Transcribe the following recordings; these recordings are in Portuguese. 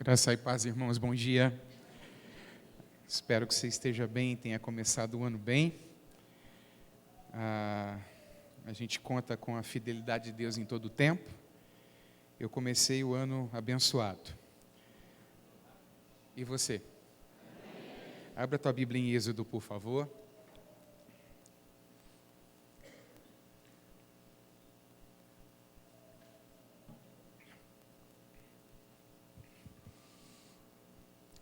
Graça e paz, irmãos, bom dia. Espero que você esteja bem, tenha começado o ano bem. A gente conta com a fidelidade de Deus em todo o tempo. Eu comecei o ano abençoado. E você? Abra a tua Bíblia em Êxodo, por favor.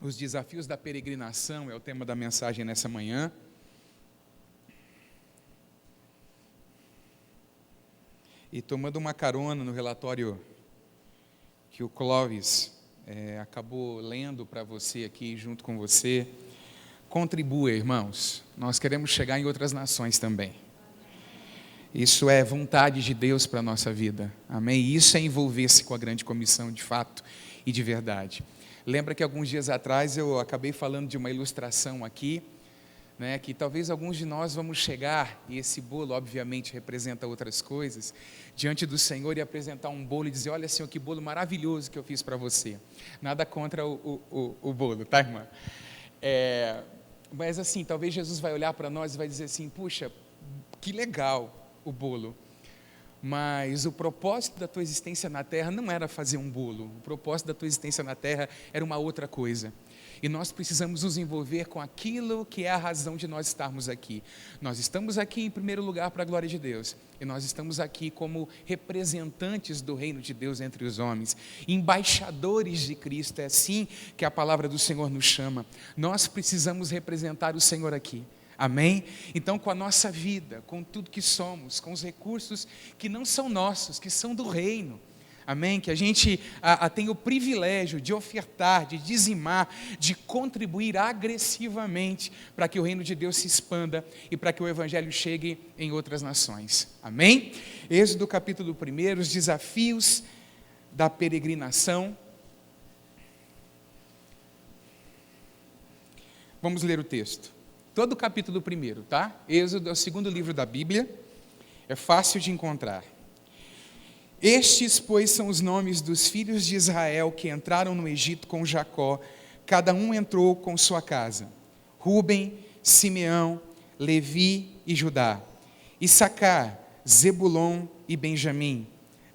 Os desafios da peregrinação é o tema da mensagem nessa manhã. E tomando uma carona no relatório que o Clóvis acabou lendo para você aqui junto com você, contribua, irmãos. Nós queremos chegar em outras nações também. Isso é vontade de Deus para a nossa vida. Amém? Isso é envolver-se com a grande comissão de fato e de verdade. Lembra que alguns dias atrás eu acabei falando de uma ilustração aqui, né, que talvez alguns de nós vamos chegar, e esse bolo obviamente representa outras coisas, diante do Senhor e apresentar um bolo e dizer: olha, Senhor, que bolo maravilhoso que eu fiz para você. Nada contra o bolo, tá, irmã? Mas assim, talvez Jesus vai olhar para nós e vai dizer assim: puxa, que legal o bolo. Mas o propósito da tua existência na terra não era fazer um bolo. O propósito da tua existência na terra era uma outra coisa. E nós precisamos nos envolver com aquilo que é a razão de nós estarmos aqui. Nós estamos aqui em primeiro lugar para a glória de Deus. E nós estamos aqui como representantes do reino de Deus entre os homens. Embaixadores de Cristo, é assim que a palavra do Senhor nos chama. Nós precisamos representar o Senhor aqui. Amém? Então, com a nossa vida, com tudo que somos, com os recursos que não são nossos, que são do reino. Amém? Que a gente tem o privilégio de ofertar, de dizimar, de contribuir agressivamente para que o reino de Deus se expanda e para que o evangelho chegue em outras nações. Amém? Êxodo capítulo 1, os desafios da peregrinação. Vamos ler o texto. Todo o capítulo 1, tá? Êxodo é o segundo livro da Bíblia, é fácil de encontrar. Estes, pois, são os nomes dos filhos de Israel que entraram no Egito com Jacó, cada um entrou com sua casa: Rúben, Simeão, Levi e Judá, Issacar, Zebulon e Benjamim,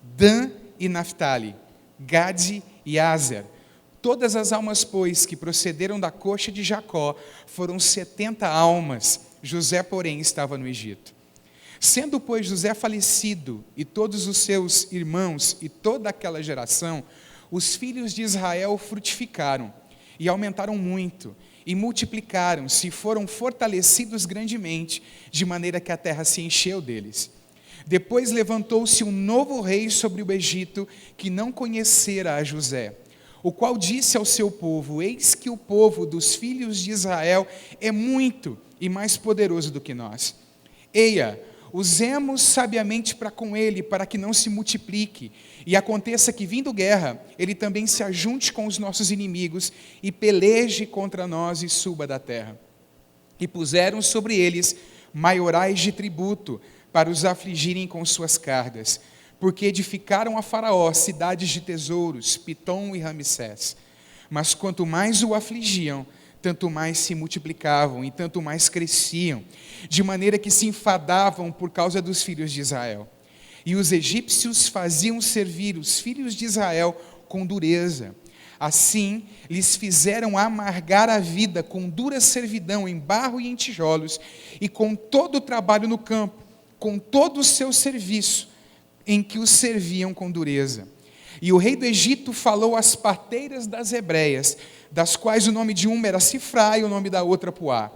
Dan e Naftali, Gade e Aser. Todas as almas, pois, que procederam da coxa de Jacó, foram 70 almas. José, porém, estava no Egito. Sendo, pois, José falecido, e todos os seus irmãos, e toda aquela geração, os filhos de Israel frutificaram, e aumentaram muito, e multiplicaram-se, e foram fortalecidos grandemente, de maneira que a terra se encheu deles. Depois levantou-se um novo rei sobre o Egito, que não conhecera a José, o qual disse ao seu povo: eis que o povo dos filhos de Israel é muito e mais poderoso do que nós. Eia, usemos sabiamente para com ele, para que não se multiplique, e aconteça que, vindo guerra, ele também se ajunte com os nossos inimigos, e peleje contra nós e suba da terra. E puseram sobre eles maiorais de tributo, para os afligirem com suas cargas, porque edificaram a Faraó cidades de tesouros, Pitom e Ramsés. Mas quanto mais o afligiam, tanto mais se multiplicavam e tanto mais cresciam, de maneira que se enfadavam por causa dos filhos de Israel. E os egípcios faziam servir os filhos de Israel com dureza. Assim, lhes fizeram amargar a vida com dura servidão em barro e em tijolos, e com todo o trabalho no campo, com todo o seu serviço, em que os serviam com dureza. E o rei do Egito falou às parteiras das hebreias, das quais o nome de uma era Sifrá e o nome da outra Puá.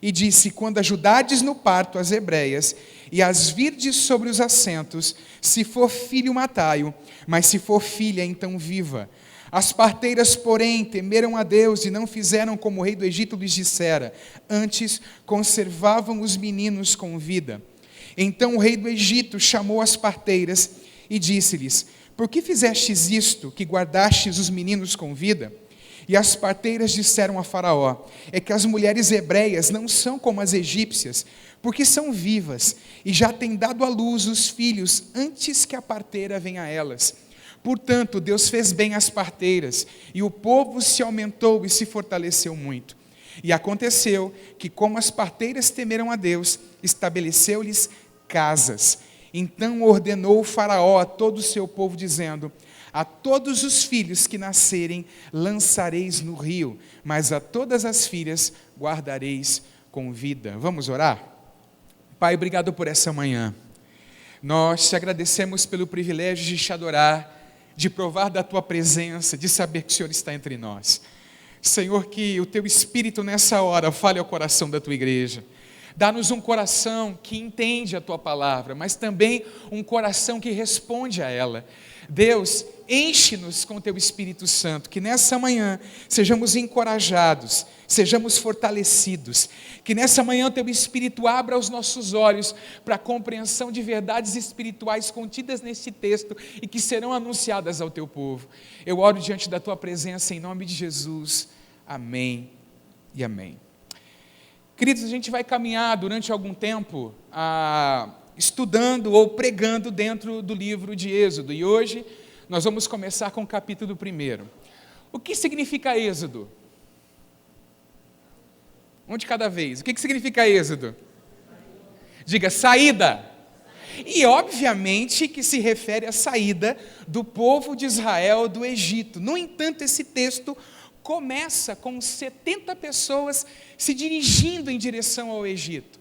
E disse: quando ajudardes no parto as hebreias, e as virdes sobre os assentos, se for filho, matai-o, mas se for filha, então viva. As parteiras, porém, temeram a Deus e não fizeram como o rei do Egito lhes dissera, antes conservavam os meninos com vida. Então o rei do Egito chamou as parteiras e disse-lhes: por que fizestes isto, que guardastes os meninos com vida? E as parteiras disseram a Faraó: é que as mulheres hebreias não são como as egípcias, porque são vivas, e já têm dado à luz os filhos antes que a parteira venha a elas. Portanto, Deus fez bem às parteiras, e o povo se aumentou e se fortaleceu muito. E aconteceu que, como as parteiras temeram a Deus, estabeleceu-lhes casas. Então ordenou o Faraó a todo o seu povo, dizendo: a todos os filhos que nascerem lançareis no rio, mas a todas as filhas guardareis com vida. Vamos orar? Pai, obrigado por essa manhã. Nós te agradecemos pelo privilégio de te adorar, de provar da tua presença, de saber que o Senhor está entre nós. Senhor, que o teu Espírito nessa hora fale ao coração da tua igreja. Dá-nos um coração que entende a tua palavra, mas também um coração que responde a ela. Deus, enche-nos com o teu Espírito Santo, que nessa manhã sejamos encorajados, sejamos fortalecidos, que nessa manhã o teu Espírito abra os nossos olhos para a compreensão de verdades espirituais contidas neste texto e que serão anunciadas ao teu povo. Eu oro diante da tua presença em nome de Jesus. Amém e amém. Queridos, a gente vai caminhar durante algum tempo estudando ou pregando dentro do livro de Êxodo. E hoje nós vamos começar com o capítulo 1. O que significa Êxodo? Um de cada vez. O que significa Êxodo? Diga, saída. E obviamente que se refere à saída do povo de Israel do Egito. No entanto, esse texto começa com 70 pessoas se dirigindo em direção ao Egito.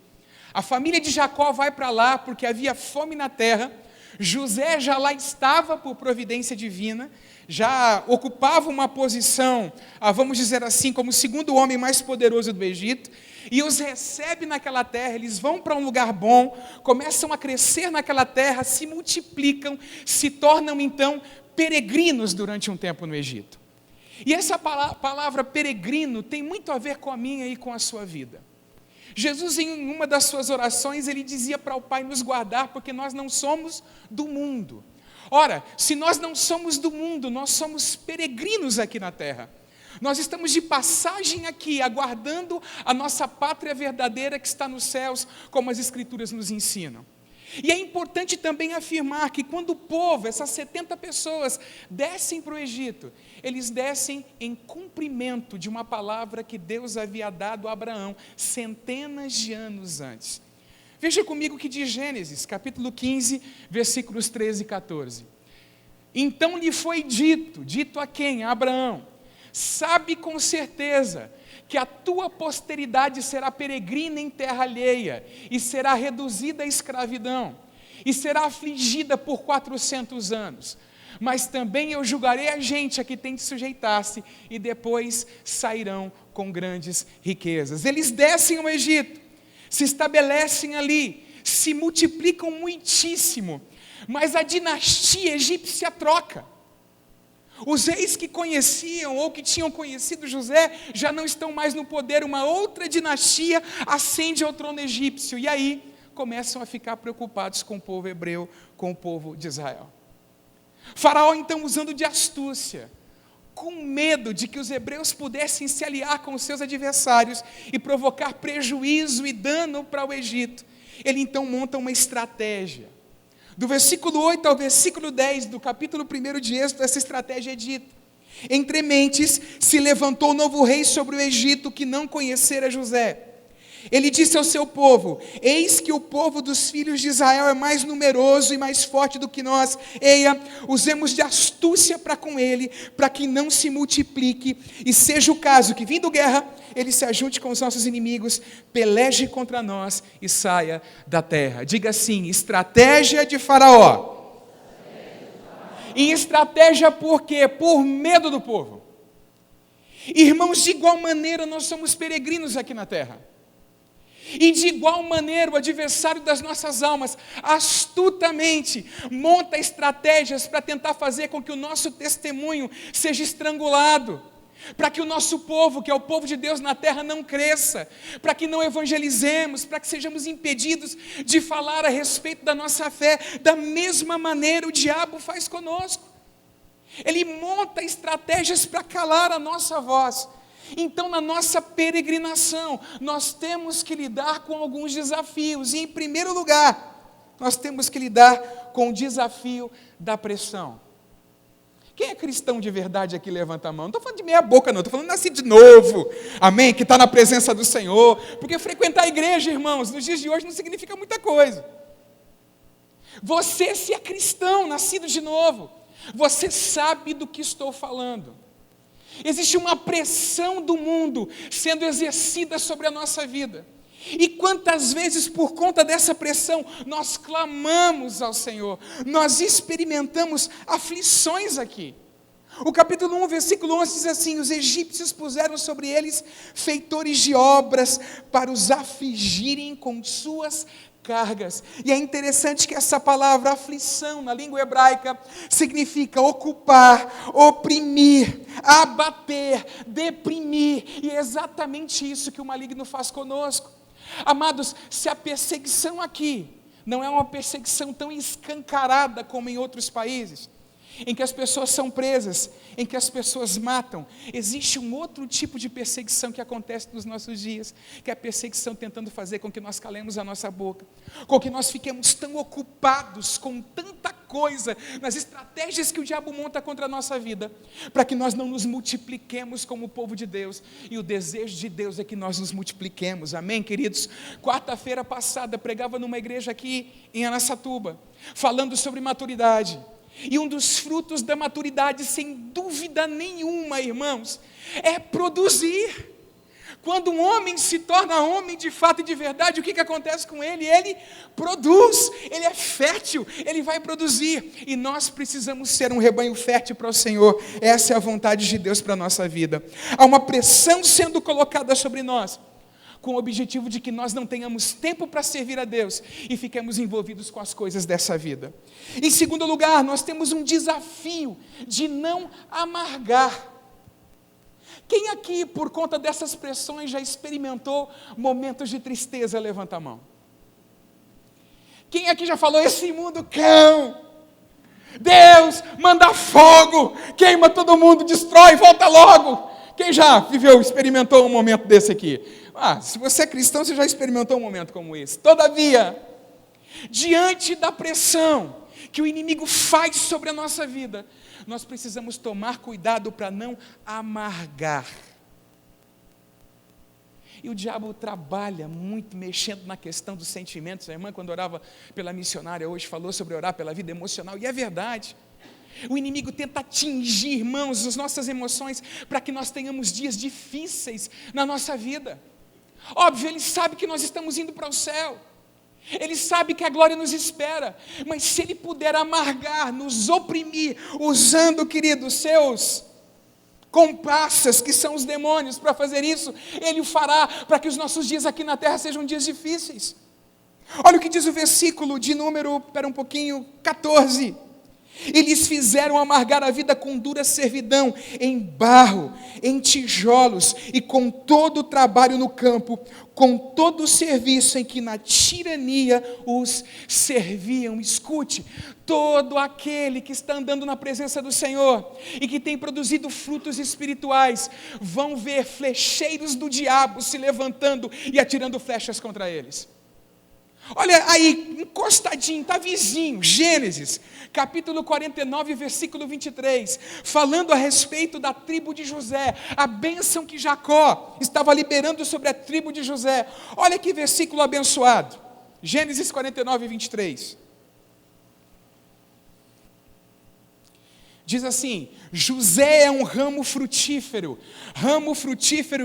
A família de Jacó vai para lá porque havia fome na terra. José já lá estava por providência divina, já ocupava uma posição, vamos dizer assim, como o segundo homem mais poderoso do Egito, e os recebe naquela terra. Eles vão para um lugar bom, começam a crescer naquela terra, se multiplicam, se tornam então peregrinos durante um tempo no Egito. E essa palavra peregrino tem muito a ver com a minha e com a sua vida. Jesus, em uma das suas orações, ele dizia para o Pai nos guardar, porque nós não somos do mundo. Ora, se nós não somos do mundo, nós somos peregrinos aqui na terra. Nós estamos de passagem aqui, aguardando a nossa pátria verdadeira que está nos céus, como as Escrituras nos ensinam. E é importante também afirmar que quando o povo, essas 70 pessoas, descem para o Egito, eles descem em cumprimento de uma palavra que Deus havia dado a Abraão centenas de anos antes. Veja comigo o que diz Gênesis, capítulo 15, versículos 13 e 14. Então lhe foi dito a quem? A Abraão: sabe com certeza que a tua posteridade será peregrina em terra alheia, e será reduzida à escravidão, e será afligida por 400 anos. Mas também eu julgarei a gente a que tem de sujeitar-se, e depois sairão com grandes riquezas. Eles descem ao Egito, se estabelecem ali, se multiplicam muitíssimo, mas a dinastia egípcia troca. Os reis que conheciam ou que tinham conhecido José já não estão mais no poder. Uma outra dinastia ascende ao trono egípcio. E aí começam a ficar preocupados com o povo hebreu, com o povo de Israel. Faraó, então, usando de astúcia, com medo de que os hebreus pudessem se aliar com os seus adversários e provocar prejuízo e dano para o Egito, ele então monta uma estratégia. Do versículo 8 ao versículo 10 do capítulo 1 de Êxodo, essa estratégia é dita: entre mentes se levantou um novo rei sobre o Egito que não conhecera José. Ele disse ao seu povo: eis que o povo dos filhos de Israel é mais numeroso e mais forte do que nós. Eia, usemos de astúcia para com ele, para que não se multiplique, e seja o caso que, vindo guerra, ele se ajunte com os nossos inimigos, peleje contra nós e saia da terra. Diga assim: estratégia de Faraó. E estratégia por quê? Por medo do povo. Irmãos, de igual maneira nós somos peregrinos aqui na terra. E de igual maneira o adversário das nossas almas astutamente monta estratégias para tentar fazer com que o nosso testemunho seja estrangulado, para que o nosso povo, que é o povo de Deus na terra, não cresça, para que não evangelizemos, para que sejamos impedidos de falar a respeito da nossa fé. Da mesma maneira o diabo faz conosco. Ele monta estratégias para calar a nossa voz. Então, na nossa peregrinação, nós temos que lidar com alguns desafios. E, em primeiro lugar, nós temos que lidar com o desafio da pressão. Quem é cristão de verdade aqui, levanta a mão. Não estou falando de meia boca, não. Estou falando de nascer de novo. Amém? Que está na presença do Senhor. Porque frequentar a igreja, irmãos, nos dias de hoje não significa muita coisa. Você, se é cristão, nascido de novo, você sabe do que estou falando. Existe uma pressão do mundo sendo exercida sobre a nossa vida. E quantas vezes, por conta dessa pressão, nós clamamos ao Senhor, nós experimentamos aflições aqui. O capítulo 1, versículo 11 diz assim: os egípcios puseram sobre eles feitores de obras para os afligirem com suas cargas. E é interessante que essa palavra aflição, na língua hebraica, significa ocupar, oprimir, abater, deprimir. E é exatamente isso que o maligno faz conosco. Amados, se a perseguição aqui não é uma perseguição tão escancarada como em outros países, em que as pessoas são presas, em que as pessoas matam, existe um outro tipo de perseguição que acontece nos nossos dias, que é a perseguição tentando fazer com que nós calemos a nossa boca, com que nós fiquemos tão ocupados com tanta coisa, nas estratégias que o diabo monta contra a nossa vida, para que nós não nos multipliquemos como o povo de Deus. E o desejo de Deus é que nós nos multipliquemos, amém, queridos? Quarta-feira passada, pregava numa igreja aqui em Araçatuba, falando sobre maturidade. E um dos frutos da maturidade, sem dúvida nenhuma, irmãos, é produzir. Quando um homem se torna homem de fato e de verdade, o que acontece com ele? Ele produz, ele é fértil, ele vai produzir. E nós precisamos ser um rebanho fértil para o Senhor. Essa é a vontade de Deus para a nossa vida. Há uma pressão sendo colocada sobre nós, com o objetivo de que nós não tenhamos tempo para servir a Deus e fiquemos envolvidos com as coisas dessa vida. Em segundo lugar, nós temos um desafio de não amargar. Quem aqui, por conta dessas pressões, já experimentou momentos de tristeza? Levanta a mão. Quem aqui já falou: esse mundo cão, Deus manda fogo, queima todo mundo, destrói, volta logo? Quem já viveu, experimentou um momento desse aqui? Se você é cristão, você já experimentou um momento como esse. Todavia, diante da pressão que o inimigo faz sobre a nossa vida, nós precisamos tomar cuidado para não amargar. E o diabo trabalha muito mexendo na questão dos sentimentos. A irmã, quando orava pela missionária hoje, falou sobre orar pela vida emocional, e é verdade. O inimigo tenta atingir, irmãos, as nossas emoções, para que nós tenhamos dias difíceis na nossa vida. Óbvio, ele sabe que nós estamos indo para o céu, ele sabe que a glória nos espera, mas se ele puder amargar, nos oprimir, usando, querido, seus comparsas, que são os demônios, para fazer isso, ele o fará, para que os nossos dias aqui na terra sejam dias difíceis. Olha o que diz o versículo de número, 14. E lhes fizeram amargar a vida com dura servidão, em barro, em tijolos, e com todo o trabalho no campo, com todo o serviço em que na tirania os serviam. Escute, todo aquele que está andando na presença do Senhor, e que tem produzido frutos espirituais, vão ver flecheiros do diabo se levantando e atirando flechas contra eles. Olha aí, encostadinho, está vizinho, Gênesis, capítulo 49, versículo 23, falando a respeito da tribo de José, a bênção que Jacó estava liberando sobre a tribo de José. Olha que versículo abençoado, Gênesis 49, 23. Diz assim: José é um ramo frutífero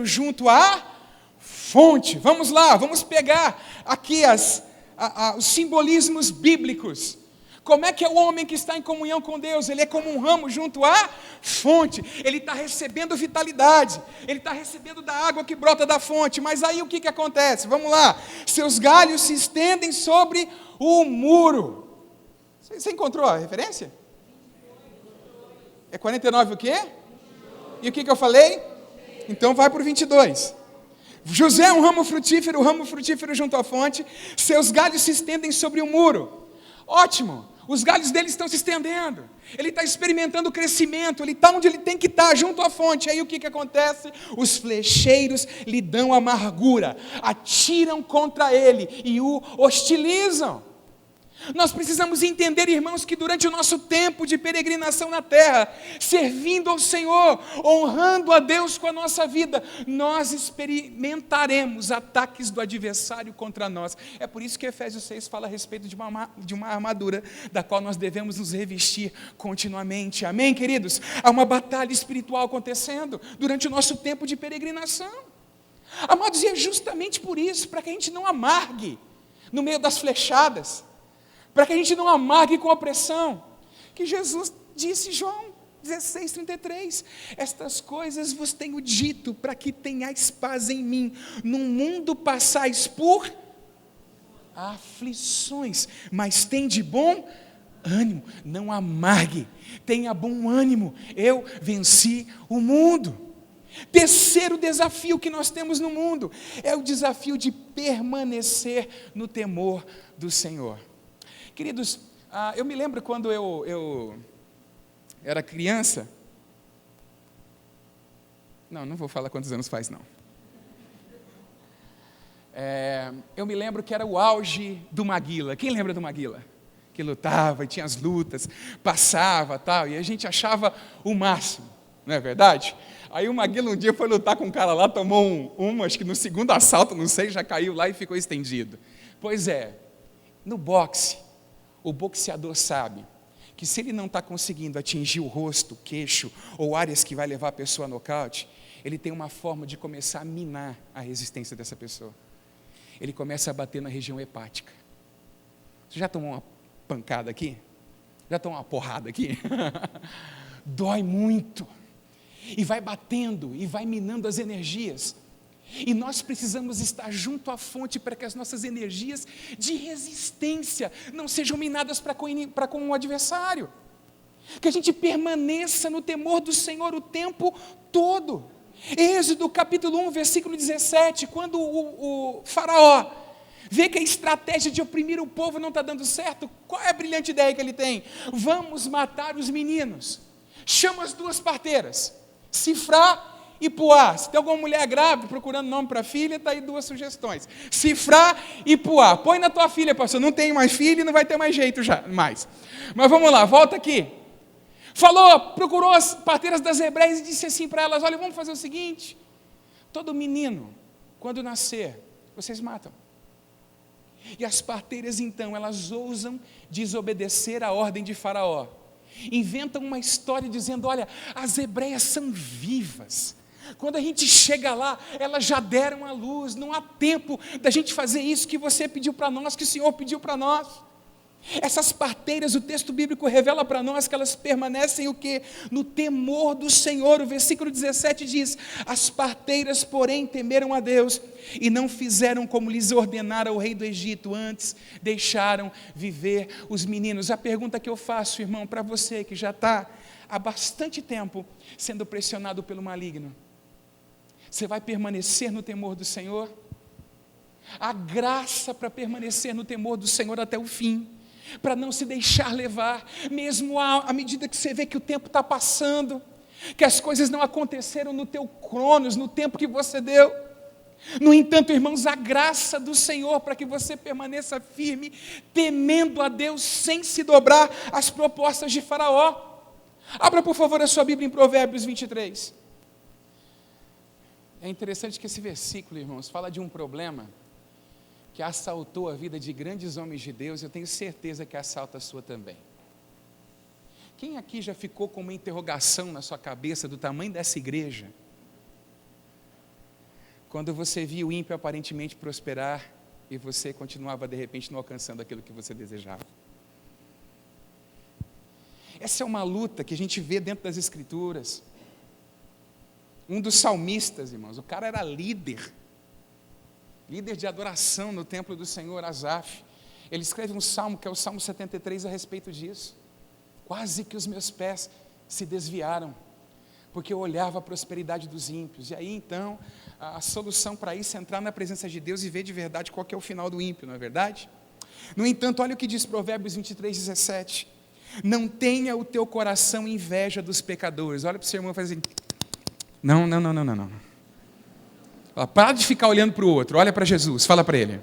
junto à fonte. Vamos lá, vamos pegar aqui os simbolismos bíblicos. Como é que é o homem que está em comunhão com Deus? Ele é como um ramo junto à fonte. Ele está recebendo vitalidade, ele está recebendo da água que brota da fonte. Mas aí o que acontece? Vamos lá. Seus galhos se estendem sobre o muro. Você encontrou a referência? É 49 o quê? E o que eu falei? Então vai para o 22. José é um ramo frutífero junto à fonte, seus galhos se estendem sobre o muro. Ótimo, os galhos dele estão se estendendo, ele está experimentando o crescimento, ele está onde ele tem que estar, junto à fonte. Aí o que acontece? Os flecheiros lhe dão amargura, atiram contra ele e o hostilizam. Nós precisamos entender, irmãos, que durante o nosso tempo de peregrinação na terra, servindo ao Senhor, honrando a Deus com a nossa vida, nós experimentaremos ataques do adversário contra nós. É por isso que Efésios 6 fala a respeito de uma armadura, da qual nós devemos nos revestir continuamente. Amém, queridos? Há uma batalha espiritual acontecendo durante o nosso tempo de peregrinação. Amados, e é justamente por isso, para que a gente não amargue no meio das flechadas, para que a gente não amargue com a opressão, que Jesus disse, João 16:33, estas coisas vos tenho dito, para que tenhais paz em mim. No mundo passais por aflições, mas tende bom ânimo, não amargue, tenha bom ânimo, eu venci o mundo. Terceiro desafio que nós temos no mundo, é o desafio de permanecer no temor do Senhor. Queridos, eu me lembro quando eu era criança, não vou falar quantos anos faz não, eu me lembro que era o auge do Maguila. Quem lembra do Maguila? Que lutava e tinha as lutas, passava tal, e a gente achava o máximo, não é verdade? Aí o Maguila um dia foi lutar com um cara lá, tomou acho que no segundo assalto, não sei, já caiu lá e ficou estendido. Pois é, no boxe, o boxeador sabe que se ele não está conseguindo atingir o rosto, o queixo, ou áreas que vai levar a pessoa a nocaute, ele tem uma forma de começar a minar a resistência dessa pessoa. Ele começa a bater na região hepática. Você já tomou uma pancada aqui? Já tomou uma porrada aqui? Dói muito. E vai batendo, e vai minando as energias. E nós precisamos estar junto à fonte para que as nossas energias de resistência não sejam minadas para com o adversário. Que a gente permaneça no temor do Senhor o tempo todo. Êxodo capítulo 1, versículo 17, quando o faraó vê que a estratégia de oprimir o povo não está dando certo, qual é a brilhante ideia que ele tem? Vamos matar os meninos. Chama as duas parteiras, Sifrá e Puá. Se tem alguma mulher grávida procurando nome para a filha, está aí duas sugestões: Sifrá e Puá. Põe na tua filha, pastor, não tem mais filho e não vai ter mais jeito já, mais. Mas vamos lá, volta aqui. Procurou as parteiras das hebreias e disse assim para elas: olha, vamos fazer o seguinte, todo menino, quando nascer, vocês matam. E as parteiras então, elas ousam desobedecer a ordem de Faraó. Inventam uma história dizendo: olha, as hebreias são vivas. Quando a gente chega lá, elas já deram a luz, não há tempo da gente fazer isso que você pediu para nós, que o Senhor pediu para nós. Essas parteiras, o texto bíblico revela para nós que elas permanecem o quê? No temor do Senhor. O versículo 17 diz: as parteiras, porém, temeram a Deus e não fizeram como lhes ordenara o rei do Egito, antes deixaram viver os meninos. A pergunta que eu faço, irmão, para você que já está há bastante tempo sendo pressionado pelo maligno: você vai permanecer no temor do Senhor? A graça para permanecer no temor do Senhor até o fim, para não se deixar levar, mesmo à medida que você vê que o tempo está passando, que as coisas não aconteceram no teu cronos, no tempo que você deu. No entanto, irmãos, a graça do Senhor para que você permaneça firme, temendo a Deus, sem se dobrar às propostas de Faraó. Abra, por favor, a sua Bíblia em Provérbios 23. É interessante que esse versículo, irmãos, fala de um problema que assaltou a vida de grandes homens de Deus. Eu tenho certeza que assalta a sua também. Quem aqui já ficou com uma interrogação na sua cabeça do tamanho dessa igreja, quando você viu o ímpio aparentemente prosperar e você continuava de repente não alcançando aquilo que você desejava? Essa é uma luta que a gente vê dentro das Escrituras. Um dos salmistas, irmãos, o cara era líder de adoração no templo do Senhor, Asaf. Ele escreve um salmo, que é o Salmo 73, a respeito disso. Quase que os meus pés se desviaram, porque eu olhava a prosperidade dos ímpios. E aí então, a solução para isso é entrar na presença de Deus e ver de verdade qual que é o final do ímpio, não é verdade? No entanto, olha o que diz Provérbios 23, 17. Não tenha o teu coração inveja dos pecadores. Olha para o seu irmão e faz assim: não. Para de ficar olhando para o outro, olha para Jesus, fala para ele.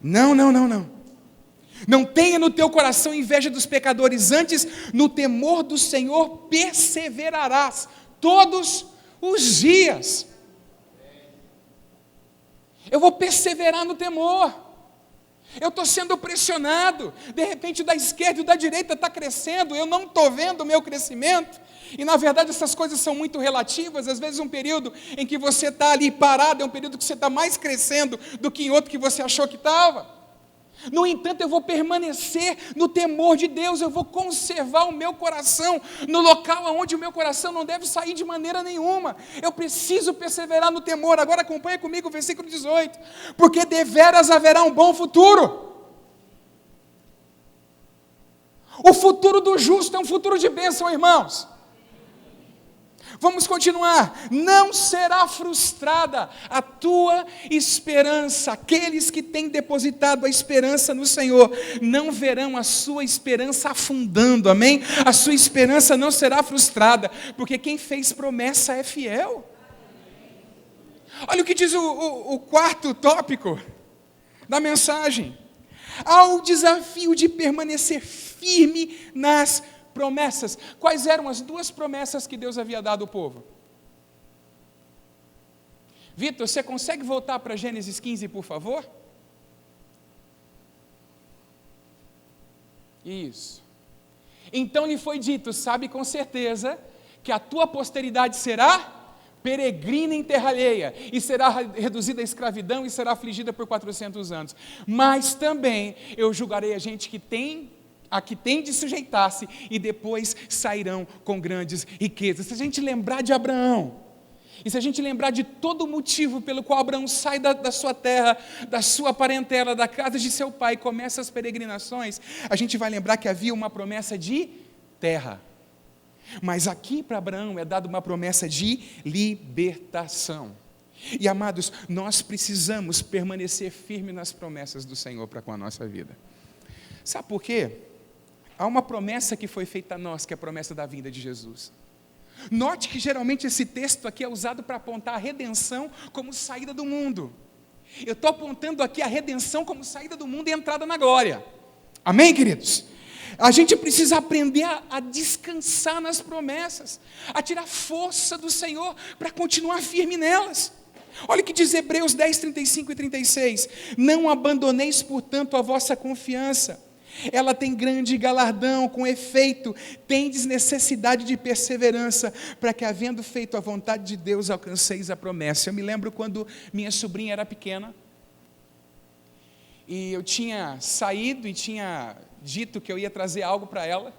Não, não, não, não. Não tenha no teu coração inveja dos pecadores, antes no temor do Senhor perseverarás todos os dias. Eu vou perseverar no temor. Eu estou sendo pressionado, de repente da esquerda e da direita está crescendo, eu não estou vendo o meu crescimento, e na verdade essas coisas são muito relativas. Às vezes um período em que você está ali parado, é um período que você está mais crescendo do que em outro que você achou que estava. No entanto, eu vou permanecer no temor de Deus, eu vou conservar o meu coração no local onde o meu coração não deve sair de maneira nenhuma. Eu preciso perseverar no temor. Agora acompanha comigo o versículo 18. Porque deveras haverá um bom futuro. O futuro do justo é um futuro de bênção, irmãos. Vamos continuar. Não será frustrada a tua esperança. Aqueles que têm depositado a esperança no Senhor não verão a sua esperança afundando, amém? A sua esperança não será frustrada, porque quem fez promessa é fiel. Olha o que diz o quarto tópico da mensagem. Ao desafio de permanecer firme nas promessas. Quais eram as duas promessas que Deus havia dado ao povo? Vitor, você consegue voltar para Gênesis 15, por favor? Isso. Então lhe foi dito, sabe com certeza, que a tua posteridade será peregrina em terra alheia, e será reduzida à escravidão, e será afligida por 400 anos. Mas também eu julgarei a gente que tem de sujeitar-se, e depois sairão com grandes riquezas. Se a gente lembrar de Abraão, e se a gente lembrar de todo o motivo pelo qual Abraão sai da sua terra, da sua parentela, da casa de seu pai, e começa as peregrinações, a gente vai lembrar que havia uma promessa de terra. Mas aqui para Abraão é dada uma promessa de libertação. E amados, nós precisamos permanecer firmes nas promessas do Senhor para com a nossa vida. Sabe por quê? Há uma promessa que foi feita a nós, que é a promessa da vinda de Jesus. Note que geralmente esse texto aqui é usado para apontar a redenção como saída do mundo. Eu estou apontando aqui a redenção como saída do mundo e entrada na glória. Amém, queridos? A gente precisa aprender a descansar nas promessas, a tirar força do Senhor para continuar firme nelas. Olha o que diz Hebreus 10, 35 e 36. Não abandoneis, portanto, a vossa confiança. Ela tem grande galardão, com efeito, tendes necessidade de perseverança, para que, havendo feito a vontade de Deus, alcanceis a promessa. Eu me lembro quando minha sobrinha era pequena, e eu tinha saído e tinha dito que eu ia trazer algo para ela,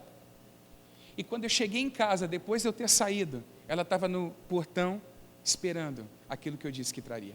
e quando eu cheguei em casa, depois de eu ter saído, ela estava no portão, esperando aquilo que eu disse que traria.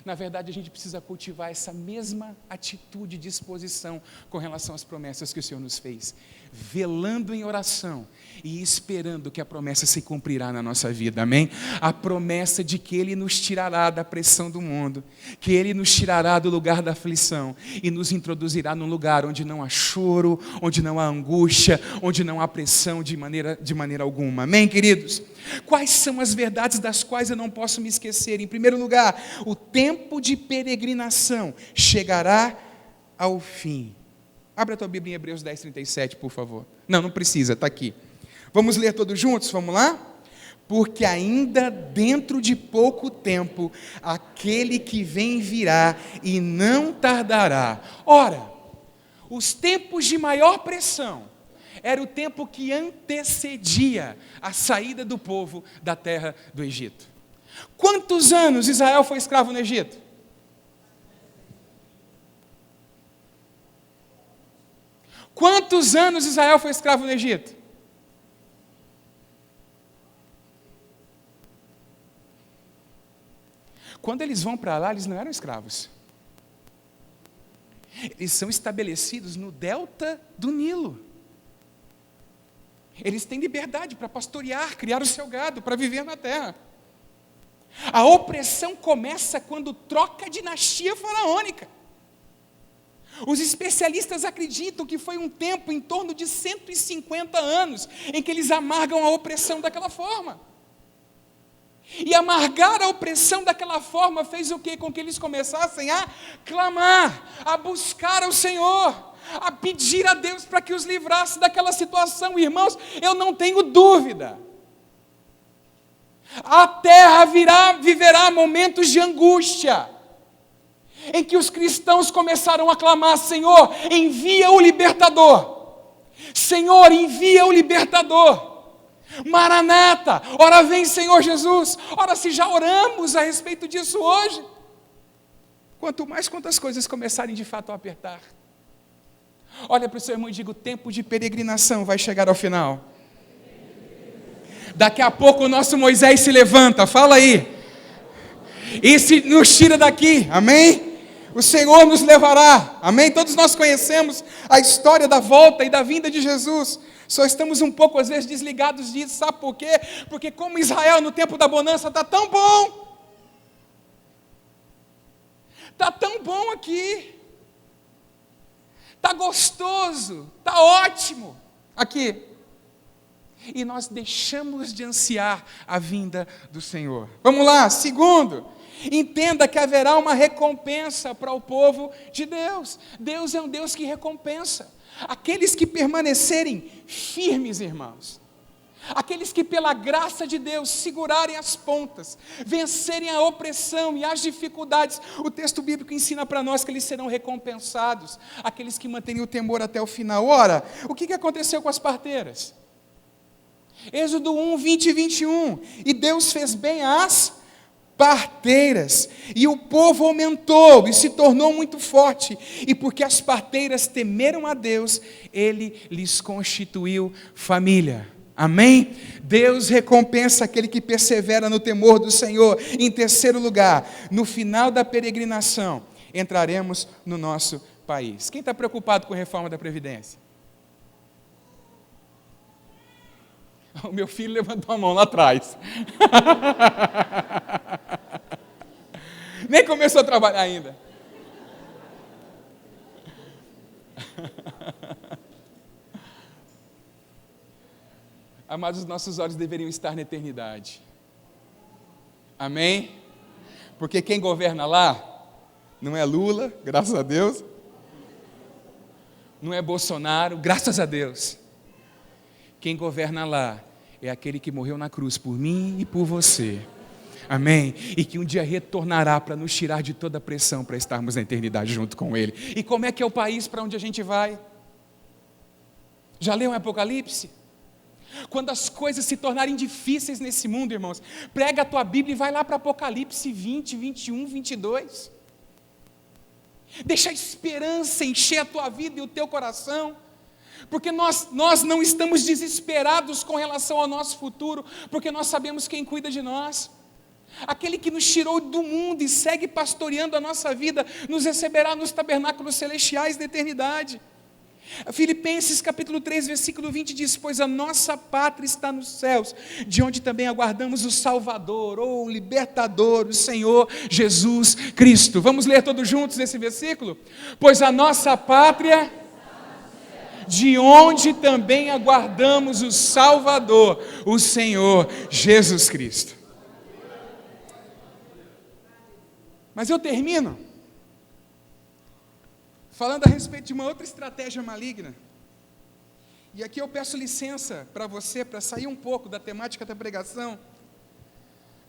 Na verdade, a gente precisa cultivar essa mesma atitude e disposição com relação às promessas que o Senhor nos fez, velando em oração e esperando que a promessa se cumprirá na nossa vida, amém? A promessa de que Ele nos tirará da pressão do mundo, que Ele nos tirará do lugar da aflição e nos introduzirá num lugar onde não há choro, onde não há angústia, onde não há pressão de maneira alguma, amém, queridos? Quais são as verdades das quais eu não posso me esquecer? Em primeiro lugar, o tempo de peregrinação chegará ao fim. Abra a tua Bíblia em Hebreus 10, 37, por favor. Não precisa, está aqui. Vamos ler todos juntos? Vamos lá? Porque ainda dentro de pouco tempo, aquele que vem virá e não tardará. Ora, os tempos de maior pressão era o tempo que antecedia a saída do povo da terra do Egito. Quantos anos Israel foi escravo no Egito? Quantos anos Israel foi escravo no Egito? Quando eles vão para lá, eles não eram escravos. Eles são estabelecidos no delta do Nilo. Eles têm liberdade para pastorear, criar o seu gado, para viver na terra. A opressão começa quando troca a dinastia faraônica. Os especialistas acreditam que foi um tempo em torno de 150 anos em que eles amargam a opressão daquela forma. E amargar a opressão daquela forma fez o quê? Com que eles começassem a clamar, a buscar ao Senhor, a pedir a Deus para que os livrasse daquela situação. Irmãos, eu não tenho dúvida. A terra viverá momentos de angústia, em que os cristãos começaram a clamar: Senhor, envia o libertador. Senhor, envia o libertador. Maranata, ora vem Senhor Jesus. Ora, se já oramos a respeito disso hoje, quantas coisas começarem de fato a apertar. Olha para o seu irmão e diga: o tempo de peregrinação vai chegar ao final. Daqui a pouco o nosso Moisés se levanta, fala aí, e se nos tira daqui, amém? O Senhor nos levará, amém? Todos nós conhecemos a história da volta e da vinda de Jesus. Só estamos um pouco, às vezes, desligados disso. Sabe por quê? Porque como Israel no tempo da bonança está tão bom. Está tão bom aqui. Está gostoso. Está ótimo aqui. E nós deixamos de ansiar a vinda do Senhor. Vamos lá, segundo. Entenda que haverá uma recompensa para o povo de Deus. Deus é um Deus que recompensa. Aqueles que permanecerem firmes, irmãos, aqueles que pela graça de Deus segurarem as pontas, vencerem a opressão e as dificuldades, o texto bíblico ensina para nós que eles serão recompensados, aqueles que manterem o temor até o final. Ora, o que aconteceu com as parteiras? Êxodo 1, 20 e 21, e Deus fez bem às parteiras, e o povo aumentou e se tornou muito forte, e porque as parteiras temeram a Deus, Ele lhes constituiu família. Amém? Deus recompensa aquele que persevera no temor do Senhor. Em terceiro lugar, no final da peregrinação, entraremos no nosso país. Quem está preocupado com a reforma da Previdência? O meu filho levantou a mão lá atrás. Nem começou a trabalhar ainda. Amados, os nossos olhos deveriam estar na eternidade. Amém? Porque quem governa lá não é Lula, graças a Deus. Não é Bolsonaro, graças a Deus. Quem governa lá é aquele que morreu na cruz por mim e por você. Amém? E que um dia retornará para nos tirar de toda a pressão para estarmos na eternidade junto com Ele. E como é que é o país para onde a gente vai? Já leu o Apocalipse? Quando as coisas se tornarem difíceis nesse mundo, irmãos, prega a tua Bíblia e vai lá para Apocalipse 20, 21, 22. Deixa a esperança encher a tua vida e o teu coração. Porque nós não estamos desesperados com relação ao nosso futuro, porque nós sabemos quem cuida de nós. Aquele que nos tirou do mundo e segue pastoreando a nossa vida, nos receberá nos tabernáculos celestiais da eternidade. Filipenses capítulo 3, versículo 20 diz: pois a nossa pátria está nos céus, de onde também aguardamos o Salvador, ou o Libertador, o Senhor Jesus Cristo. Vamos ler todos juntos esse versículo? Pois a nossa pátria, de onde também aguardamos o Salvador, o Senhor Jesus Cristo. Mas eu termino falando a respeito de uma outra estratégia maligna. E aqui eu peço licença para você, para sair um pouco da temática da pregação,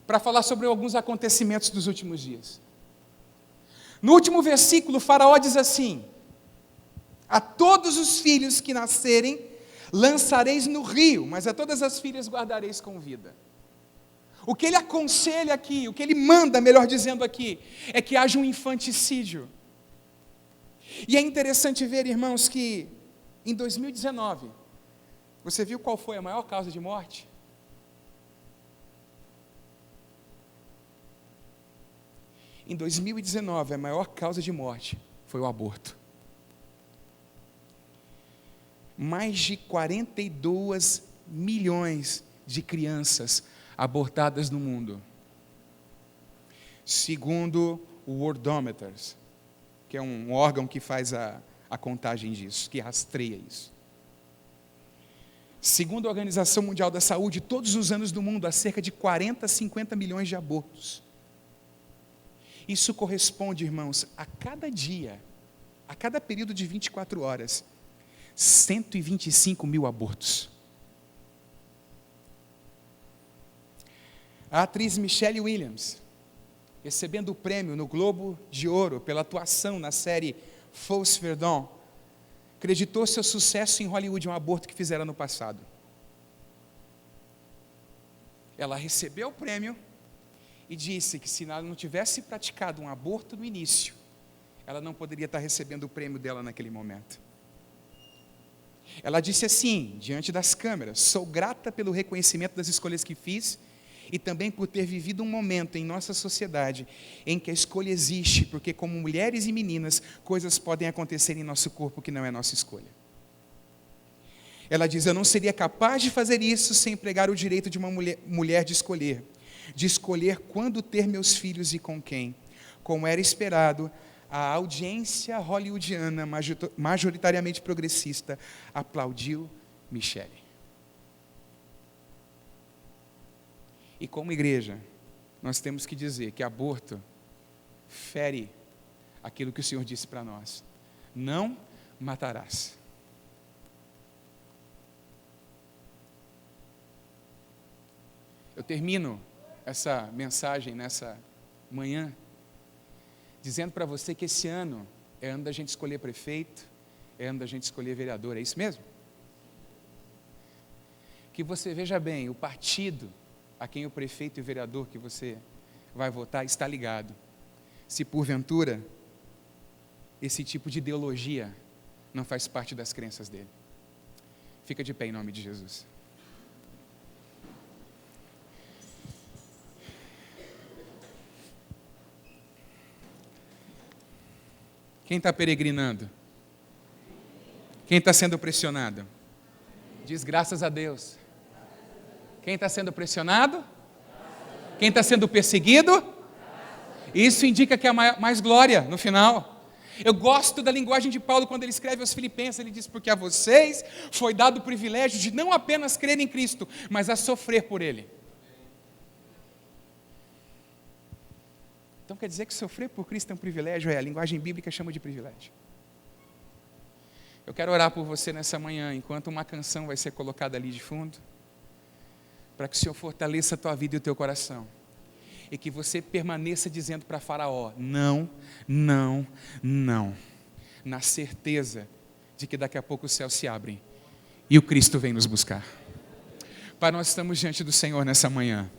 para falar sobre alguns acontecimentos dos últimos dias. No último versículo, Faraó diz assim: a todos os filhos que nascerem, lançareis no rio, mas a todas as filhas guardareis com vida. O que ele aconselha aqui, o que ele manda, melhor dizendo aqui, é que haja um infanticídio. E é interessante ver, irmãos, que em 2019, você viu qual foi a maior causa de morte? Em 2019, a maior causa de morte foi o aborto. Mais de 42 milhões de crianças abortadas no mundo, segundo o Worldometers, que é um órgão que faz a contagem disso, que rastreia isso. Segundo a Organização Mundial da Saúde, todos os anos do mundo há cerca de 40 a 50 milhões de abortos. Isso corresponde, irmãos, a cada dia, a cada período de 24 horas, 125 mil abortos. A atriz Michelle Williams, recebendo o prêmio no Globo de Ouro pela atuação na série Fausse Verdon, acreditou seu sucesso em Hollywood, um aborto que fizeram no passado. Ela recebeu o prêmio e disse que se ela não tivesse praticado um aborto no início, ela não poderia estar recebendo o prêmio dela naquele momento. Ela disse assim, diante das câmeras: sou grata pelo reconhecimento das escolhas que fiz e também por ter vivido um momento em nossa sociedade em que a escolha existe, porque como mulheres e meninas, coisas podem acontecer em nosso corpo que não é nossa escolha. Ela diz: eu não seria capaz de fazer isso sem empregar o direito de uma mulher de escolher quando ter meus filhos e com quem. Como era esperado, a audiência hollywoodiana, majoritariamente progressista, aplaudiu Michelle. E como igreja, nós temos que dizer que aborto fere aquilo que o Senhor disse para nós: não matarás. Eu termino essa mensagem nessa manhã dizendo para você que esse ano é ano da gente escolher prefeito, é ano da gente escolher vereador, é isso mesmo? Que você veja bem, o partido a quem o prefeito e o vereador que você vai votar está ligado. Se porventura esse tipo de ideologia não faz parte das crenças dele. Fica de pé em nome de Jesus. Quem está peregrinando? Quem está sendo pressionado? Diz graças a Deus. Quem está sendo pressionado? Quem está sendo perseguido? Isso indica que há mais glória no final. Eu gosto da linguagem de Paulo quando ele escreve aos Filipenses. Ele diz: porque a vocês foi dado o privilégio de não apenas crer em Cristo, mas a sofrer por Ele. Então quer dizer que sofrer por Cristo é um privilégio? A linguagem bíblica chama de privilégio. Eu quero orar por você nessa manhã, enquanto uma canção vai ser colocada ali de fundo, para que o Senhor fortaleça a tua vida e o teu coração, e que você permaneça dizendo para Faraó: não, não, não, na certeza de que daqui a pouco os céus se abrem e o Cristo vem nos buscar. Pai, nós estamos diante do Senhor nessa manhã.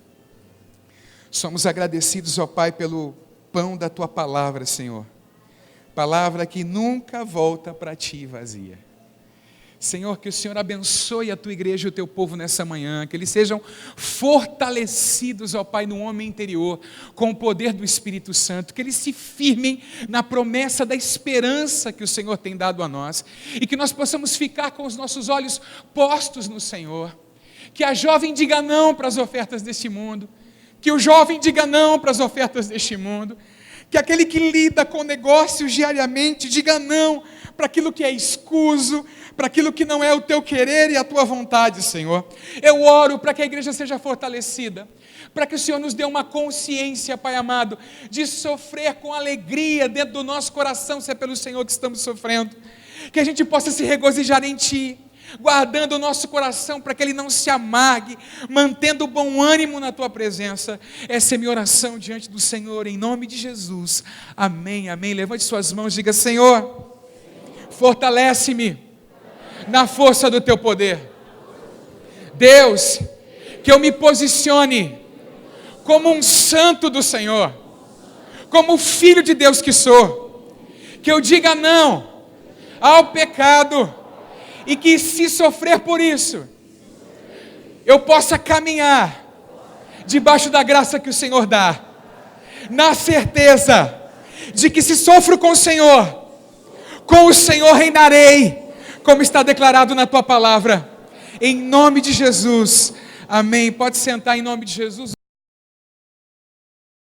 Somos agradecidos, ó Pai, pelo pão da Tua palavra, Senhor. Palavra que nunca volta para Ti vazia. Senhor, que o Senhor abençoe a Tua igreja e o Teu povo nessa manhã, que eles sejam fortalecidos, ó Pai, no homem interior, com o poder do Espírito Santo, que eles se firmem na promessa da esperança que o Senhor tem dado a nós, e que nós possamos ficar com os nossos olhos postos no Senhor. Que a jovem diga não para as ofertas deste mundo, que o jovem diga não para as ofertas deste mundo, que aquele que lida com negócios diariamente diga não para aquilo que é escuso, para aquilo que não é o teu querer e a tua vontade, Senhor. Eu oro para que a igreja seja fortalecida, para que o Senhor nos dê uma consciência, Pai amado, de sofrer com alegria dentro do nosso coração, se é pelo Senhor que estamos sofrendo, que a gente possa se regozijar em Ti, guardando o nosso coração para que ele não se amargue, mantendo o bom ânimo na Tua presença. Essa é minha oração diante do Senhor, em nome de Jesus. Amém, amém. Levante suas mãos e diga: Senhor, fortalece-me na força do Teu poder. Deus, que eu me posicione como um santo do Senhor, como filho de Deus que sou, que eu diga não ao pecado, e que, se sofrer por isso, eu possa caminhar debaixo da graça que o Senhor dá, na certeza de que, se sofro com o Senhor reinarei, como está declarado na Tua palavra, em nome de Jesus. Amém. Pode sentar em nome de Jesus.